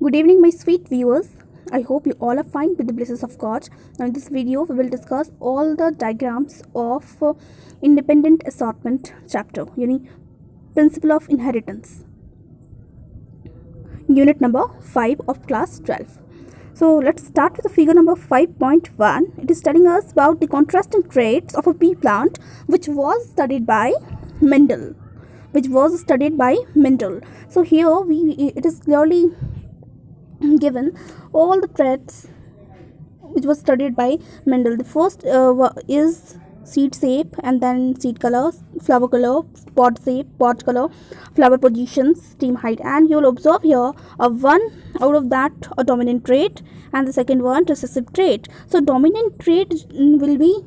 Good evening, my sweet viewers. I hope you all are fine with the blessings of God. Now, in this video, we will discuss all the diagrams of independent assortment chapter, यानी principle of inheritance, unit number 5 of class 12. So, let's start with the figure number 5.1. It is telling us about the contrasting traits of a pea plant, which was studied by Mendel. So here it is clearly given all the traits which was studied by Mendel. The first is seed shape, and then seed color, flower color, pod shape, pod color, flower positions, stem height, and you will observe here one out of that a dominant trait and the second one recessive trait. So dominant trait will be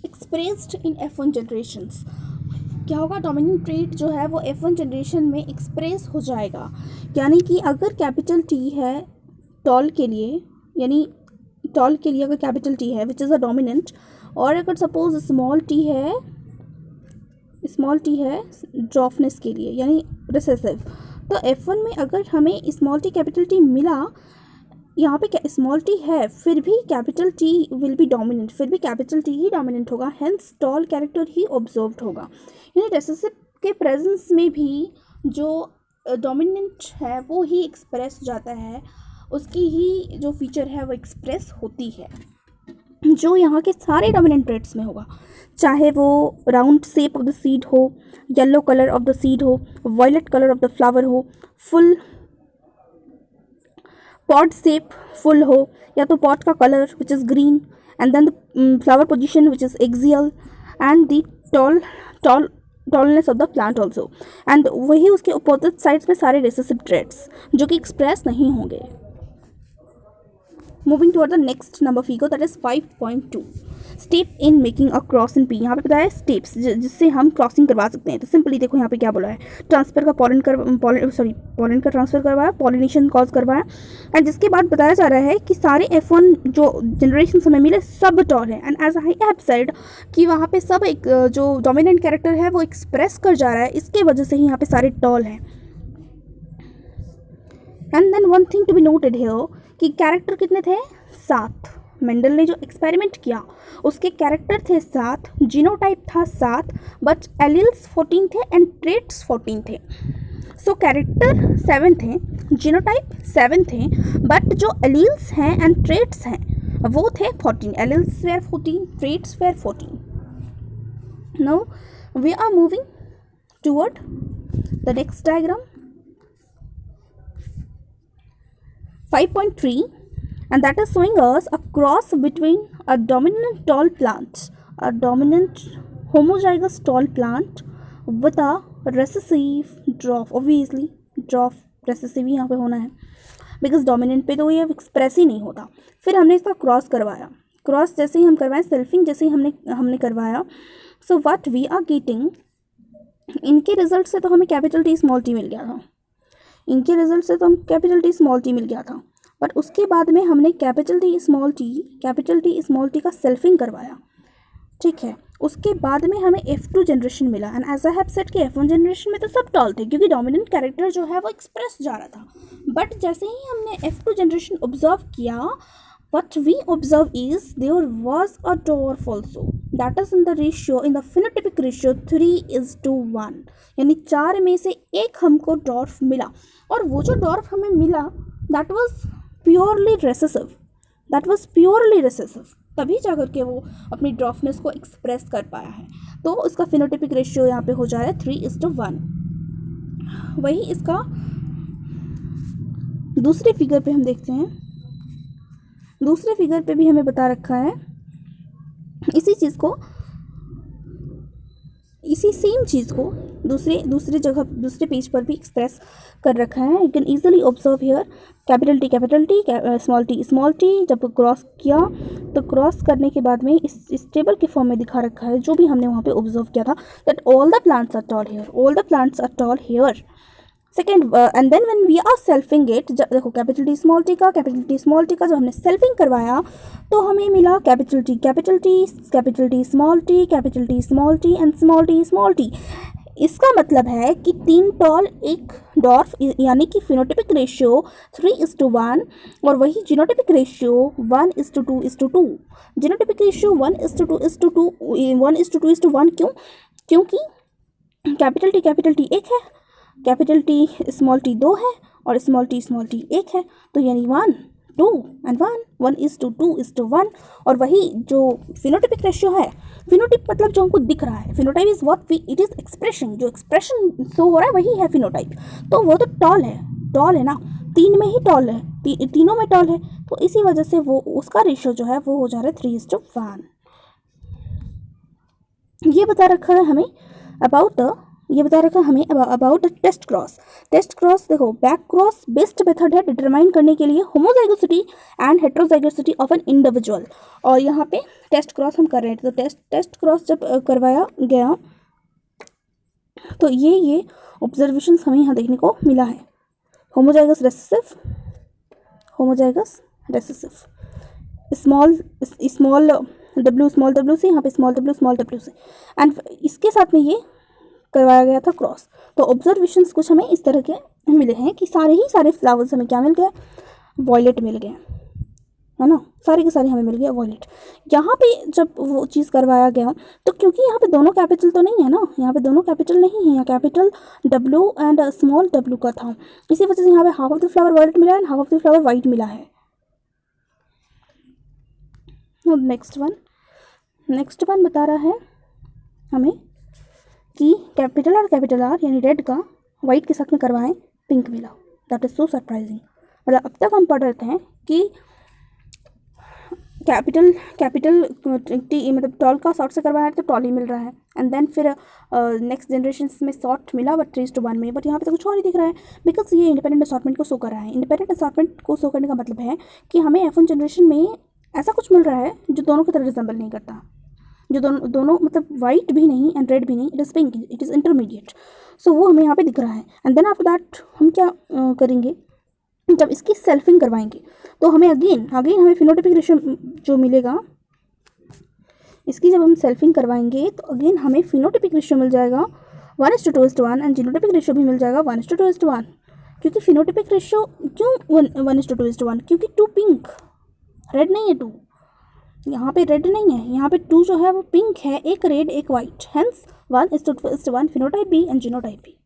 expressed in F1 generations. क्या होगा, dominant trait जो है वो F1 generation में express हो जाएगा. यानी कि अगर कैपिटल टी है टॉल के लिए, यानी टॉल के लिए अगर कैपिटल टी है विच इज़ अ डोमिनेंट, और अगर सपोज स्मॉल टी है ड्रॉफनेस के लिए यानी रिसेसिव, तो F1 में अगर हमें स्मॉल टी कैपिटल टी मिला, यहाँ पे स्मॉल टी है फिर भी capital T will be dominant, फिर भी कैपिटल टी ही डोमिनेंट होगा, हेंस टॉल कैरेक्टर ही ऑब्जर्व्ड होगा. यानी रिसेसिव के प्रेजेंस में भी जो डोमिनेंट है वो ही एक्सप्रेस हो जाता है, उसकी ही जो फीचर है वो एक्सप्रेस होती है, जो यहाँ के सारे डोमिनेंट ट्रेट्स में होगा, चाहे वो round shape of the seed हो, yellow colour of the seed हो, violet colour of the flower हो, फुल पॉट शेप फुल हो, या तो पॉट का colour which is green, and then the flower position which is axial, and the tallness of the plant also, and वही उसके opposite sides में सारे recessive traits जो कि एक्सप्रेस नहीं होंगे. Moving toward the next number figure, that is 5.2. Step in making a cross in P. यहाँ पे बताया स्टेप्स जिससे हम क्रॉसिंग करवा सकते हैं. तो सिंपली देखो यहाँ पे क्या बोला है, ट्रांसफर का पॉलन का ट्रांसफर करवाया, पॉलिनेशन कॉज करवाया, एंड जिसके बाद बताया जा रहा है कि सारे F1 जो जनरेशन हमें मिले सब टॉल है, and as I have said कि वहाँ पे सब एक जो डोमिनेंट कैरेक्टर है वो एक्सप्रेस कर जा रहा है, इसके वजह से ही यहाँ पे सारे टॉल हैं. And then one thing to be noted here कि कैरेक्टर कितने थे, 7. मेंडल ने जो एक्सपेरिमेंट किया उसके कैरेक्टर थे 7, जीनोटाइप था 7, बट एलील्स 14 थे एंड ट्रेट्स 14 थे. सो कैरेक्टर 7 थे, जीनोटाइप 7 थे, बट जो एलील्स हैं एंड ट्रेट्स हैं वो थे 14. Alleles were 14, traits were 14. Now we are moving toward the next diagram 5.3, and that is showing us a cross between a dominant tall plant, a dominant homozygous tall plant with a recessive dwarf. Obviously dwarf recessive ही यहाँ पे होना है because dominant पे तो ये express ही नहीं होता. फिर हमने इसका क्रॉस करवाया, क्रॉस जैसे ही हम करवाएं, सेल्फिंग जैसे ही हमने करवाया, so what we are getting, इनके रिजल्ट से तो हमें कैपिटल टी स्मॉल टी मिल गया था, बट उसके बाद में हमने कैपिटल टी स्मॉल टी का सेल्फिंग करवाया. ठीक है, उसके बाद में हमें F2 जनरेशन मिला, and as I have said कि F1 जनरेशन में तो सब टॉल थे क्योंकि डोमिनेंट कैरेक्टर जो है वो एक्सप्रेस जा रहा था. बट जैसे ही हमने F2 जनरेशन ऑब्जर्व किया, what we observe is there was a dwarf also, that is in the phenotypic ratio 3:1, यानी 4 में से एक हमको डॉर्फ मिला, और वो जो डॉर्फ हमें मिला that was purely recessive, तभी जाकर के वो अपनी ड्रॉफनेस को एक्सप्रेस कर पाया है. तो उसका फिनोटिपिक रेशियो यहाँ पे हो जा रहा है 3:1. वही इसका दूसरे फिगर पे हम देखते हैं, दूसरे फिगर पे भी हमें बता रखा है इसी सेम चीज़ को दूसरे जगह दूसरे पेज पर भी एक्सप्रेस कर रखा है. You can easily observe here capital T small T जब क्क्रॉस किया तो क्रॉस करने के बाद में इस टेबल के फॉर्म में दिखा रखा है जो भी हमने वहाँ पे ऑब्जर्व किया था, that all the plants are tall here. Second, and then when we are selfing it, देखो कैपिटल टी स्मॉल टी का जब हमने सेल्फिंग करवाया तो हमें मिला capital T small T and small T. इसका मतलब है कि 3 टॉल एक डॉर्फ, यानी कि फिनोटिपिक रेशियो 3:1 और वही जीनोटिपिक रेशियो 1:2:2। जीनोटिपिक रेशियो 1:2:2 1:2:1 क्यों? क्योंकि कैपिटल टी एक है, कैपिटल टी स्मॉल टी 2 है और स्मॉल टी 1 है, तो यानी 1 2 एंड 1 1:2:1। और वही जो फिनोटाइपिक रेशियो है, फिनोटाइप मतलब जो हमको दिख रहा है, phenotype is what we it is expression, जो एक्सप्रेशन शो हो रहा है वही है फिनोटाइप। तो वो तो टॉल है ना, 3 में ही टॉल है, तीनों में टॉल है, तो इसी वजह से वो उसका रेशियो जो है वो हो जा रहा है 3:1। ये बता रखा है हमें about test cross. Test cross देखो, बैक क्रॉस बेस्ट मेथड है डिटरमाइन करने के लिए homozygosity and heterozygosity of an individual. और यहाँ पे टेस्ट क्रॉस हम कर रहे थे, तो टेस्ट क्रॉस जब करवाया गया तो ये ऑब्जर्वेशंस हमें यहाँ देखने को मिला है। होमोजाइगस रेसेसिव, स्मॉल w से, यहाँ पे स्मॉल w से, एंड इसके साथ में ये करवाया गया था क्रॉस। तो ऑब्जर्वेशंस कुछ हमें इस तरह के मिले हैं कि सारे फ्लावर्स हमें क्या मिल गया, वॉयलेट मिल गया, है ना, सारे के सारे हमें मिल गया वॉयलेट। यहाँ पे जब वो चीज़ करवाया गया तो क्योंकि यहाँ पे दोनों कैपिटल तो नहीं है ना, यहाँ पे दोनों कैपिटल नहीं है, यहाँ capital W and small w का था, इसी वजह से यहाँ पे half of the flower violet मिला and half of the flower white मिला है। नेक्स्ट वन बता रहा है हमें कि कैपिटल R यानी रेड का वाइट के साथ में करवाएं पिंक मिला। That is so surprising. मतलब अब तक हम पढ़ रहे थे कि कैपिटल टी मतलब टॉल का शॉर्ट से करवाया है तो टॉल ही मिल रहा है, एंड देन फिर नेक्स्ट जनरेशन में शॉर्ट मिला बट 3:1 में, बट यहाँ पे तो कुछ और ही दिख रहा है, बिकॉज ये इंडिपेंडेंट असॉर्टमेंट को शो कर रहा है। इंडिपेंडेंट असॉर्टमेंट को शो करने का मतलब है कि हमें F1 जनरेशन में ऐसा कुछ मिल रहा है जो दोनों की तरह रिजेंबल नहीं करता, जो दोनों मतलब वाइट भी नहीं एंड रेड भी नहीं, it is pink, it is intermediate. So वो हमें यहाँ पे दिख रहा है। एंड देन आफ्टर दैट हम क्या करेंगे, जब इसकी सेल्फिंग करवाएंगे तो हमें अगेन हमें फिनोटाइपिक रेशियो जो मिलेगा, इसकी जब हम सेल्फिंग करवाएंगे तो अगेन हमें फिनोटाइपिक रेशियो मिल जाएगा 1:2:1 एंड जीनोटाइपिक रेशियो भी मिल जाएगा 1:2:1। क्योंकि फिनोटाइपिक रेशियो क्यों 1:2:1, क्योंकि 2 पिंक, रेड नहीं है 2, यहाँ पे रेड नहीं है, यहाँ पे 2 जो है वो पिंक है, एक रेड एक white, hence 1:1 phenotype B and genotype B.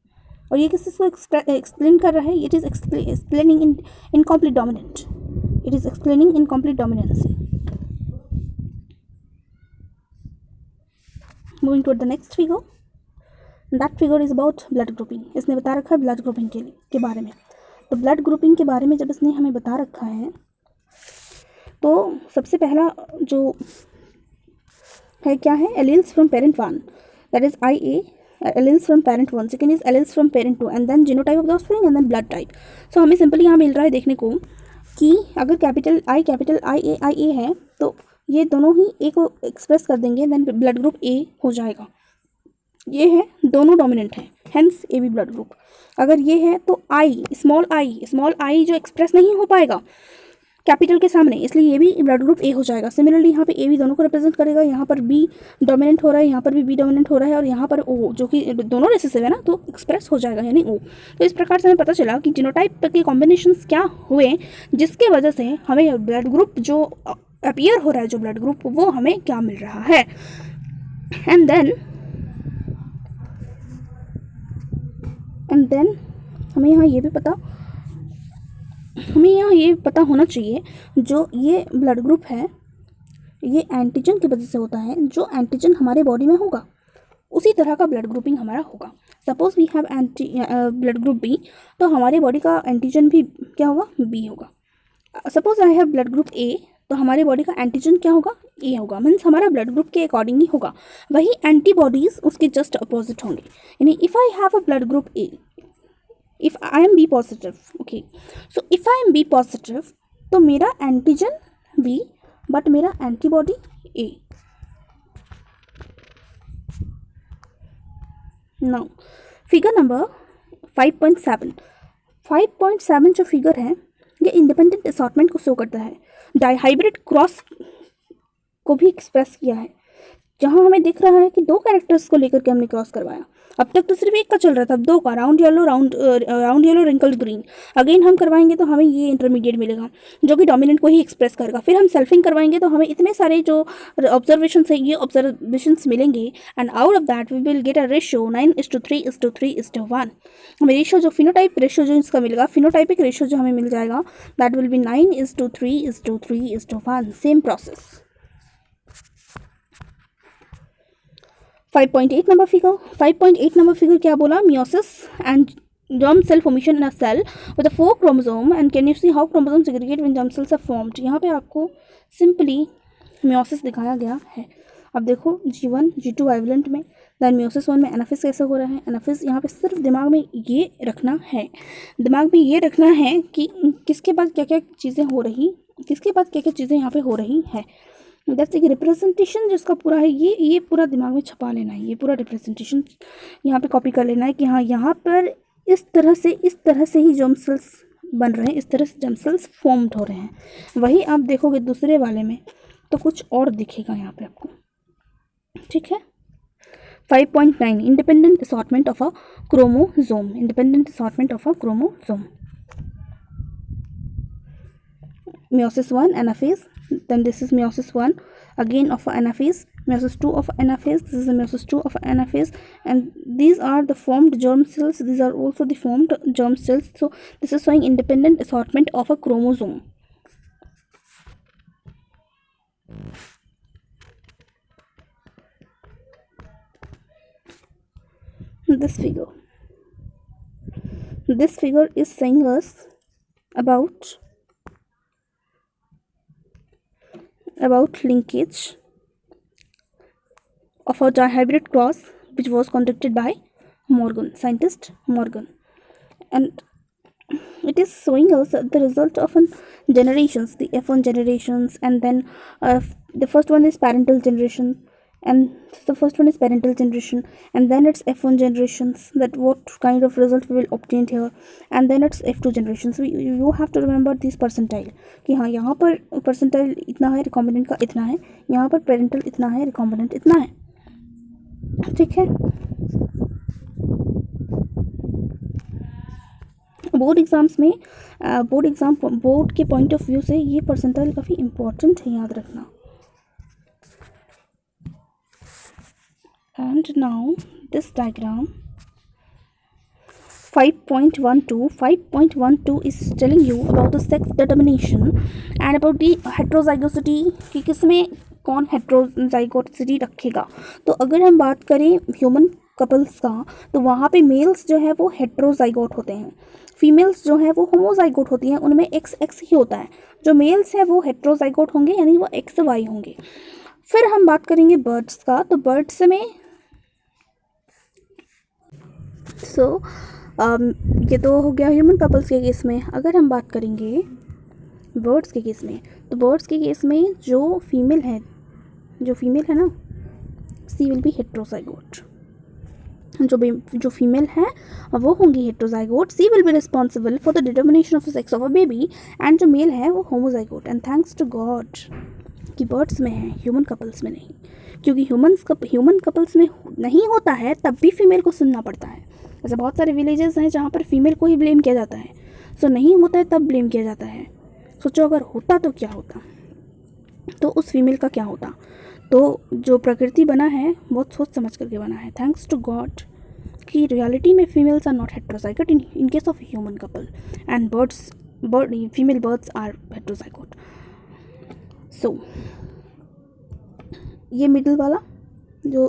और ये किस को एक्सप्लेन कर रहा है, it is explaining incomplete dominant, it is explaining incomplete dominancy. Moving to the next figure, that figure is about blood grouping. इसने बता रखा है ब्लड ग्रुपिंग के बारे में। तो ब्लड ग्रुपिंग के बारे में जब इसने हमें बता रखा है तो सबसे पहला जो है क्या है, alleles from parent 1, that is IA, alleles from parent 1, second is alleles from parent 2 and then genotype of the offspring and then blood type. So हमें सिंपली यहाँ मिल रहा है देखने को कि अगर कैपिटल IA है तो ये दोनों ही A को एक्सप्रेस कर देंगे, देन ब्लड ग्रुप A हो जाएगा। ये है दोनों डोमिनेंट है, हेंस AB ब्लड ग्रुप। अगर ये है तो स्मॉल आई जो एक्सप्रेस नहीं हो पाएगा कैपिटल के सामने, इसलिए ये भी ब्लड ग्रुप A हो जाएगा। सिमिलरली यहाँ पे A भी दोनों को रिप्रेजेंट करेगा, यहाँ पर B डोमिनेंट हो रहा है, यहाँ पर भी B डोमिनेंट हो रहा है, और यहाँ पर O जो कि दोनों रेसेसिव है ना, तो एक्सप्रेस हो जाएगा यानी O। तो इस प्रकार से हमें पता चला कि जीनोटाइप के कॉम्बिनेशंस क्या हुए जिसके वजह से हमें ब्लड ग्रुप जो अपीयर हो रहा है, जो ब्लड ग्रुप, वो हमें क्या मिल रहा है। एंड देन हमें यहाँ ये पता होना चाहिए जो ये ब्लड ग्रुप है ये एंटीजन की वजह से होता है, जो एंटीजन हमारे बॉडी में होगा उसी तरह का ब्लड ग्रुपिंग हमारा होगा। Suppose we have blood group B, तो हमारे बॉडी का एंटीजन भी क्या होगा, B होगा। Suppose I have blood group A, तो हमारे बॉडी का एंटीजन क्या होगा, A होगा। मीन्स हमारा ब्लड ग्रुप के अकॉर्डिंग ही होगा, वही एंटीबॉडीज उसके जस्ट अपोजिट होंगे। यानी if I have a blood group A, if I am B positive, okay, so if I am B positive तो मेरा एंटीजन B बट मेरा antibody A। Now figure number 5.7 जो figure है ये independent assortment को show करता है, dihybrid cross को भी एक्सप्रेस किया है। जहाँ हमें दिख रहा है कि 2 कैरेक्टर्स को लेकर के हमने क्रॉस करवाया। अब तक तो सिर्फ एक का चल रहा था, अब 2 का, round yellow wrinkled green. Again हम करवाएंगे तो हमें ये इंटरमीडिएट मिलेगा जो कि डोमिनेंट को ही एक्सप्रेस करेगा। फिर हम सेल्फिंग करवाएंगे तो हमें इतने सारे जो ऑब्जर्वेशन है ये ऑब्जर्वेशंस मिलेंगे, and out of that we will get a ratio 9:3:3:1। हमें रेशियो जो फिनोटाइप रेशियो जो इसका मिलेगा, फिनोटाइपिक रेशियो जो हमें मिल जाएगा, that will be 9:3:3:1। Same process. 5.8 number figure. 5.8 number figure क्या बोला? Meiosis and germ cell formation in a cell with a 4 chromosome, and can you see how chromosomes segregate when germ cells are formed। यहाँ पे आपको simply meiosis दिखाया गया है। अब देखो G1 G2 वाइवलेंट में, दैन मियोसिस 1 में एनाफिस कैसे हो रहा है। एनाफिस यहाँ पे सिर्फ दिमाग में ये रखना है, दिमाग में ये रखना है कि किसके बाद क्या क्या चीज़ें हो रही, किसके बाद क्या क्या चीज़ें यहाँ पे हो रही है। दैट्स एक रिप्रेजेंटेशन जिसका पूरा है, ये पूरा दिमाग में छपा लेना है, ये पूरा रिप्रेजेंटेशन यहाँ पे कॉपी कर लेना है कि हाँ यहाँ पर इस तरह से ही जर्म सेल्स बन रहे हैं, इस तरह से जर्म सेल्स फॉर्म्ड हो रहे हैं। वही आप देखोगे दूसरे वाले में तो कुछ और दिखेगा यहाँ पे आपको, ठीक है। 5.9 independent assortment of a chromosome. Independent assortment of a chromosome. meiosis 1 anaphase, then this is meiosis 1 again of anaphase, meiosis 2 of anaphase, this is the meiosis 2 of anaphase, and these are the formed germ cells, these are also the formed germ cells. So this is showing independent assortment of a chromosome. This figure is saying us about linkage of a dihybrid cross which was conducted by Morgan, scientist Morgan, and it is showing us the result of generations, the F1 generations, and then the first one is parental generation, and then it's F1 generations, that what kind of result we will obtain here, and then it's F2 generations. So you have to remember these percentile कि हाँ यहाँ पर percentile इतना है, recombinant का इतना है, यहाँ पर parental इतना है, recombinant इतना है, ठीक है। बोर्ड एग्ज़ाम्स में बोर्ड के पॉइंट ऑफ व्यू से ये परसेंटाइल काफ़ी इम्पोर्टेंट है, याद रखना। And now this diagram 5.12 is telling you about the sex determination and about the heterozygosity कि किसमें कौन हेट्रोजाइगोसिटी रखेगा। तो अगर हम बात करें ह्यूमन कपल्स का तो वहाँ पे मेल्स जो है वो हेट्रोजाइगोट होते हैं, फीमेल्स जो है वो होमोजाइगोट होती हैं, उनमें XX ही होता है। जो मेल्स हैं वो हेट्रोजाइगोट होंगे यानी वो XY होंगे। फिर हम बात करेंगे बर्ड्स का, तो बर्ड्स में ये तो हो गया ह्यूमन कपल्स के केस में। अगर हम बात करेंगे बर्ड्स के केस में, तो बर्ड्स के केस में जो फीमेल है ना, सी विल बी हेट्रोजाइगोट। जो फीमेल है वो होंगी heterozygote, she will be responsible for the determination of the sex of a baby, and जो मेल है वो homozygote. And thanks to God कि बर्ड्स में है, ह्यूमन कपल्स में नहीं, क्योंकि ह्यूमन कपल्स में नहीं होता है तब भी फीमेल को सुनना पड़ता है। ऐसे बहुत सारे विलेजेस हैं जहाँ पर फीमेल को ही ब्लेम किया जाता है, सो नहीं होता है तब ब्लेम किया जाता है। सोचो अगर होता तो क्या होता, तो उस फीमेल का क्या होता। तो जो प्रकृति बना है बहुत सोच समझ करके बना है, थैंक्स टू गॉड कि रियलिटी में females are not heterozygote in case of human couple, and female birds are heterozygote. So ये मिडिल वाला जो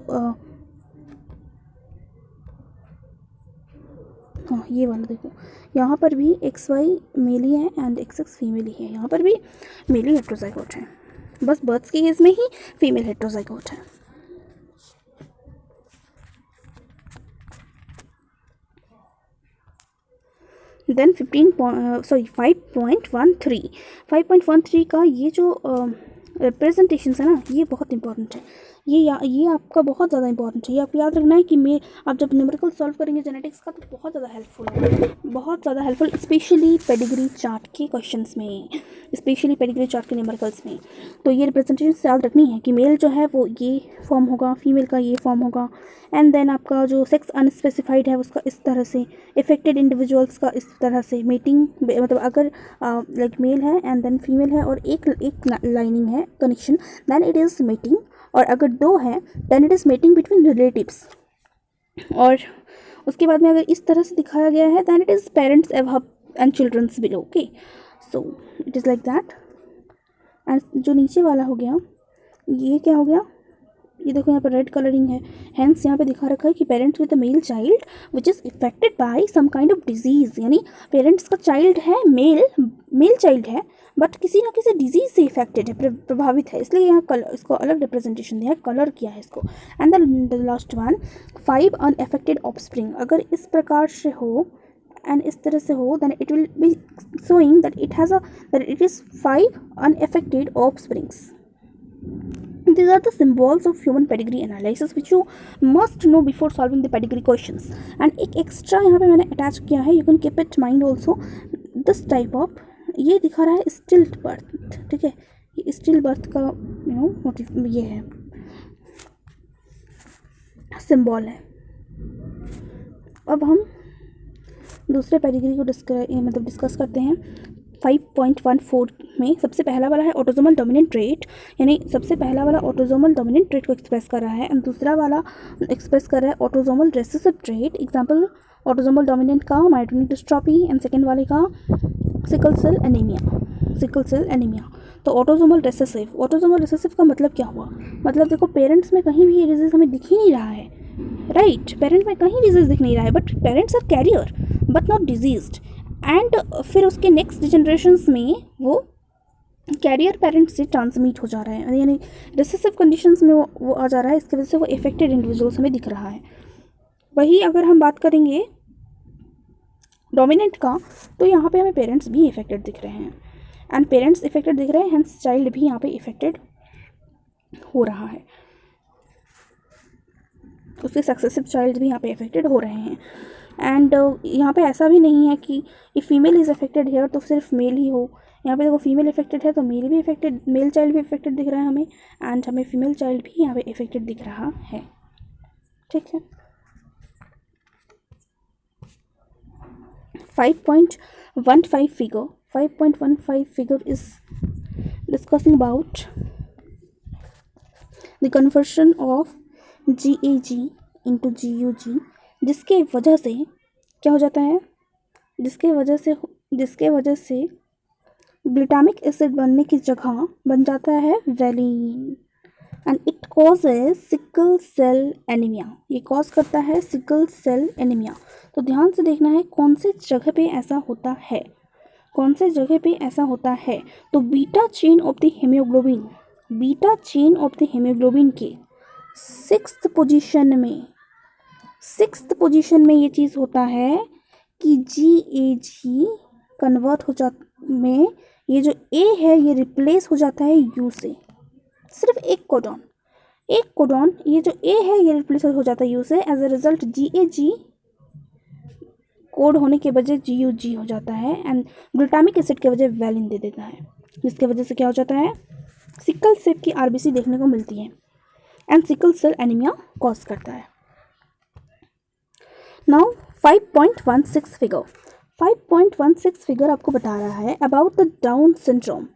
हाँ ये वाला देखो, यहाँ पर भी XY मेल ही है एंड XX फीमेल ही है, यहाँ पर भी मेल ही हेट्रोजाइगोट है, बस बर्ड्स के केस में ही फीमेल हेट्रोजाइगोट है। देन 5.13 का ये जो रिप्रेजेंटेशन है ना, ये बहुत इंपॉर्टेंट है। ये आपका बहुत ज़्यादा इंपॉर्टेंट है। ये आपको याद रखना है कि आप जब न्यूमेरिकल सॉल्व करेंगे जेनेटिक्स का तो बहुत ज़्यादा हेल्पफुल है, बहुत ज़्यादा हेल्पफुल, स्पेशली पेडिग्री चार्ट के क्वेश्चंस में, स्पेशली पेडिग्री चार्ट के न्यूमेरिकल्स में। तो ये रिप्रेजेंटेशन याद रखनी है कि मेल जो है वो ये फॉर्म होगा, फीमेल का ये फॉर्म होगा, एंड देन आपका जो सेक्स अनस्पेसिफाइड है उसका इस तरह से, इफेक्टेड इंडिविजुअल्स का इस तरह से, मीटिंग मतलब अगर लाइक मेल है एंड देन फीमेल है और एक लाइनिंग है connection, then it is mating, और अगर 2 है then it is mating between relatives, और उसके बाद में अगर इस तरह से दिखाया गया है then it is parents and childrens below. Okay, so it is like that. And जो नीचे वाला हो गया ये क्या हो गया, ये देखो यहाँ पर रेड कलरिंग है, हेंस यहाँ पे दिखा रखा है कि parents with a male child which is affected by some kind of disease, यानी पेरेंट्स का चाइल्ड है मेल चाइल्ड है बट किसी ना किसी डिजीज़ से इफेक्टेड है, प्रभावित है, इसलिए यहाँ कलर इसको अलग रिप्रेजेंटेशन दिया है, कलर किया है इसको। And the last one 5 unaffected offspring, अगर इस प्रकार से हो एंड इस तरह से हो then it will be showing that it is 5 unaffected offsprings. These are the symbols of human pedigree analysis which you must know before solving the pedigree questions. And एक extra यहाँ पे मैंने attach किया है, you can keep it mind also, this type of, ये दिखा रहा है स्टिल बर्थ, ठीक है, ये स्टिल बर्थ का मोटिव ये है, सिंबल है। अब हम दूसरे पेडिग्री को डिस्कस करते हैं। 5.14 में सबसे पहला वाला है ऑटोसोमल डोमिनेंट ट्रेट, यानी सबसे पहला वाला ऑटोसोमल डोमिनेंट ट्रेट को एक्सप्रेस कर रहा है, एंड दूसरा वाला एक्सप्रेस कर रहा है autosomal recessive trait. Example autosomal dominant का मायोटोनिक डिस्ट्रॉफी एंड सेकेंड वाले का सिकल सेल एनीमिया। तो ऑटोसोमल रिसेसिव का मतलब क्या हुआ, मतलब देखो पेरेंट्स में कहीं भी ये डिजीज़ हमें दिख ही नहीं रहा है, राइट, पेरेंट में कहीं डिजीज़ दिख नहीं रहा है, but parents are carrier but not diseased, and फिर उसके नेक्स्ट जनरेशन्स में वो कैरियर पेरेंट्स से ट्रांसमिट हो जा रहा है, यानी रिसेसिव कंडीशंस में वो आ जा रहा है, इसकी वजह से वो इफेक्टेड इंडिविजुअल्स हमें दिख रहा है। वही अगर हम बात करेंगे डोमिनेंट का, तो यहाँ पे हमें पेरेंट्स भी इफेक्टेड दिख रहे हैं, एंड पेरेंट्स इफेक्टेड दिख रहे हैं, हेंस चाइल्ड भी यहाँ पे इफेक्टेड हो रहा है, उसके सक्सेसिव चाइल्ड भी यहाँ पे इफेक्टेड हो रहे हैं। एंड यहाँ पे ऐसा भी नहीं है कि ये फीमेल इज़ इफेक्टेड है तो सिर्फ मेल ही हो, यहाँ पे देखो फीमेल इफेक्टेड है तो मेल भी इफेक्टेड, मेल चाइल्ड भी इफेक्टेड दिख रहा है हमें, एंड हमें फीमेल चाइल्ड भी यहाँ पे इफेक्टेड दिख रहा है, ठीक है। 5.15 figure is discussing about the conversion of GAG into GUG, जिसके वजह से क्या हो जाता है, जिसके वजह से ग्लूटामिक एसिड बनने की जगह बन जाता है valine, and it causes sickle cell anaemia, ये कॉज करता है सिकल सेल एनीमिया। तो ध्यान से देखना है कौन से जगह पे ऐसा होता है, तो beta chain of the haemoglobin के सिक्स्थ पोजीशन में ये चीज़ होता है कि GAG कन्वर्ट हो में ये जो A है ये रिप्लेस हो जाता है U से, सिर्फ एक कोडॉन ये जो A है ये रिप्लेस हो जाता है U से, as a result GAG code होने के बजाय GUG हो जाता है, एंड ग्लूटामिक एसिड के वजह वैलिन दे देता है, जिसके वजह से क्या हो जाता है, सिकल सेल की RBC देखने को मिलती है, and sickle cell anaemia cause करता है। नाउ 5.16 फिगर आपको बता रहा है अबाउट द डाउन सिंड्रोम,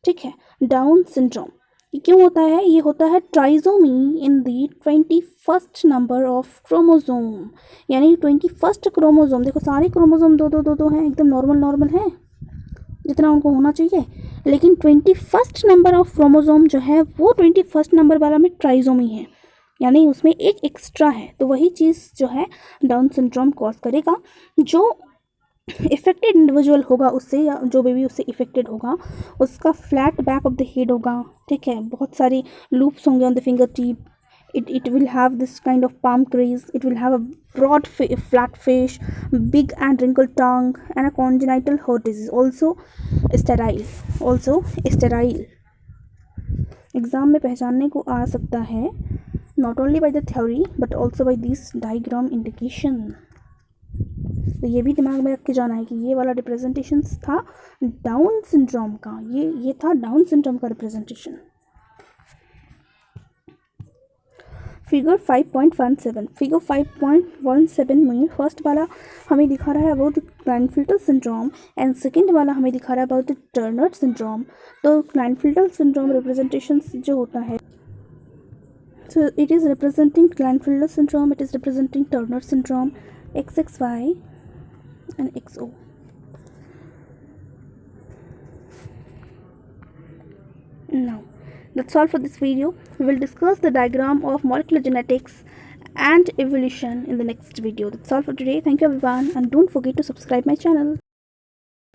ठीक है। डाउन सिंड्रोम ये क्यों होता है, ये होता है trisomy in the 21st number of chromosome, यानी 21st क्रोमोजोम, देखो सारे क्रोमोजोम दो हैं, एकदम नॉर्मल है जितना उनको होना चाहिए, लेकिन 21st नंबर ऑफ क्रोमोजोम जो है वो 21st नंबर वाला में ट्राइजोमी है, यानी उसमें एक एक्स्ट्रा है, तो वही चीज़ जो है डाउन सिंड्रोम कॉज करेगा। जो इफेक्टेड इंडिविजुअल होगा उससे, या जो बेबी उससे इफेक्टेड होगा उसका flat back of the head होगा, ठीक है, बहुत सारी लूप्स होंगे on the finger tip, it will have this kind of palm crease, it will have a broad flat face, big and wrinkled tongue, and a congenital heart disease, also sterile। Exam में पहचानने को आ सकता है not only by the theory but also by this diagram indication. तो ये भी दिमाग में रख के जाना है कि ये वाला रिप्रेजेंटेशन था डाउन सिंड्रोम का, ये था डाउन सिंड्रोम का रिप्रेजेंटेशन. फिगर 5.17. फिगर 5.17 में फर्स्ट वाला हमें दिखा रहा है अबाउट क्लाइनफिल्टर सिंड्रोम एंड सेकेंड वाला हमें दिखा रहा है अबाउट द टर्नर सिंड्रोम. तो क्लाइनफिल्टर सिंड्रोम रिप्रेजेंटेशन जो होता है, so it is representing Klinefelter syndrome, it is representing Turner syndrome, XXY and XO. Now that's all for this video. We will discuss the diagram of molecular genetics and evolution in the next video. That's all for today. Thank you everyone, and don't forget to subscribe my channel.